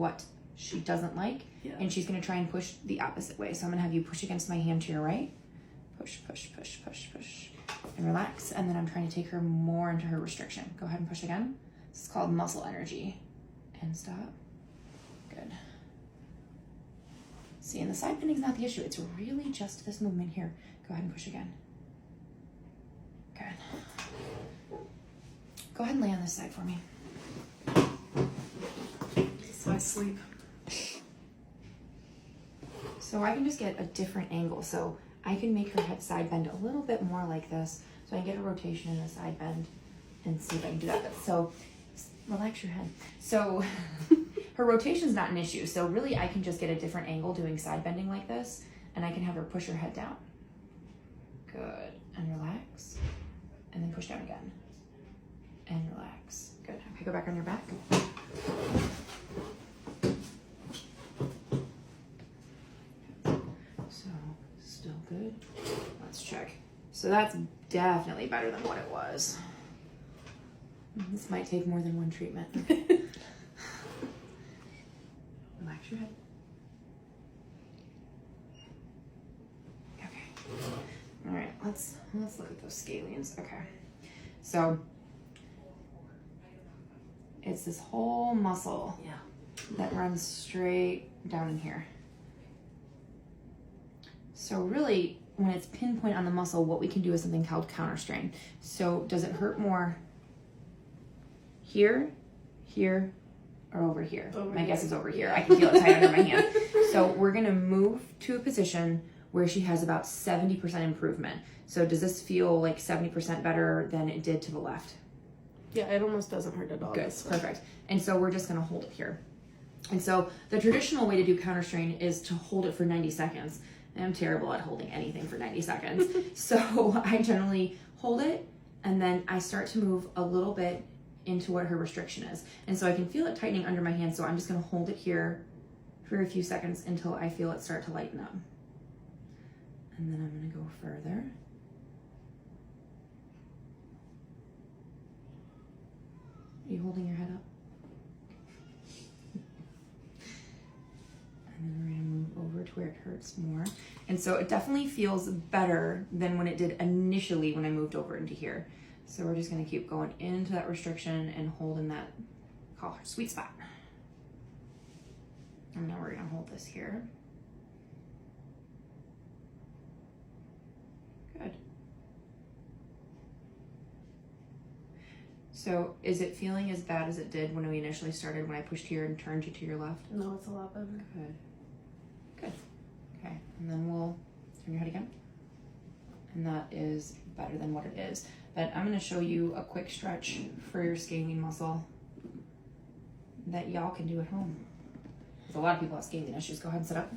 what she doesn't like, and she's gonna try and push the opposite way. So I'm gonna have you push against my hand to your right. Push, push, push, push, push, and relax. And then I'm trying to take her more into her restriction. Go ahead and push again. This is called muscle energy. And stop. Good. See, and the side bending is not the issue. It's really just this movement here. Go ahead and push again. Good. Go ahead and lay on this side for me. So I sleep. So I can just get a different angle. So I can make her head side bend a little bit more like this. So I can get a rotation and a side bend and see if I can do that. So relax your head. So her rotation is not an issue. So really I can just get a different angle doing side bending like this, and I can have her push her head down. Good. And relax. And then push down again. And relax. Good. Okay, go back on your back. So, still good. Let's check. So that's definitely better than what it was. This might take more than one treatment. Relax your head. Okay. All right, let's look at those scalenes. Okay. So it's this whole muscle that runs straight down in here. So really, when it's pinpoint on the muscle, what we can do is something called counter strain. So does it hurt more here, here, or over here? My guess is over here. I can feel it tight under my hand. So we're gonna move to a position where she has about 70% improvement. So does this feel like 70% better than it did to the left? Yeah, it almost doesn't hurt at all. Good, perfect. And so we're just gonna hold it here. And so the traditional way to do counter strain is to hold it for 90 seconds. And I'm terrible at holding anything for 90 seconds. So I generally hold it, and then I start to move a little bit into what her restriction is. And so I can feel it tightening under my hand, so I'm just gonna hold it here for a few seconds until I feel it start to lighten up. And then I'm gonna go further. Are you holding your head up? And then we're gonna move over to where it hurts more. And so it definitely feels better than when it did initially when I moved over into here. So we're just gonna keep going into that restriction and holding that, call her sweet spot. And now we're gonna hold this here. Good. So is it feeling as bad as it did when we initially started, when I pushed here and turned you to your left? No, it's a lot better. Good. Good. Okay, and then we'll turn your head again. And that is better than what it is. But I'm gonna show you a quick stretch for your scalene muscle that y'all can do at home. Because a lot of people have scalene issues. Go ahead and sit up.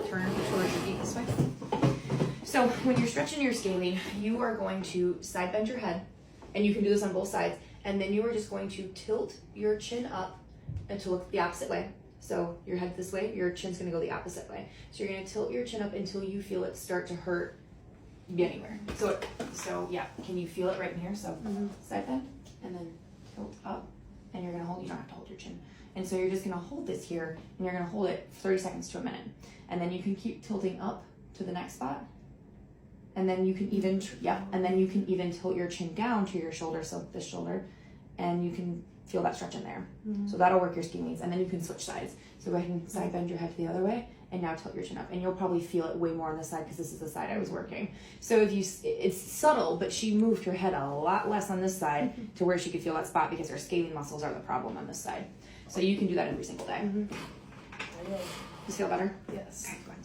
Turn towards your feet this way. So when you're stretching your scalene, you are going to side bend your head, and you can do this on both sides, and then you are just going to tilt your chin up and to look the opposite way. So your head this way, your chin's gonna go the opposite way. So you're gonna tilt your chin up until you feel it start to hurt anywhere. So yeah, can you feel it right in here? So side bend, and then tilt up, and you're gonna hold, you don't have to hold your chin. And so you're just gonna hold this here, and you're gonna hold it 30 seconds to a minute. And then you can keep tilting up to the next spot. And then you can even, and then you can even tilt your chin down to your shoulder, so this shoulder, and you can feel that stretch in there. So that'll work your scalenes, and then you can switch sides. So go ahead and side bend your head to the other way, and now tilt your chin up, and you'll probably feel it way more on this side because this is the side I was working. So if you, it's subtle, but she moved her head a lot less on this side to where she could feel that spot because her scalene muscles are the problem on this side. So you can do that every single day. You feel better? Yes. Okay, go ahead.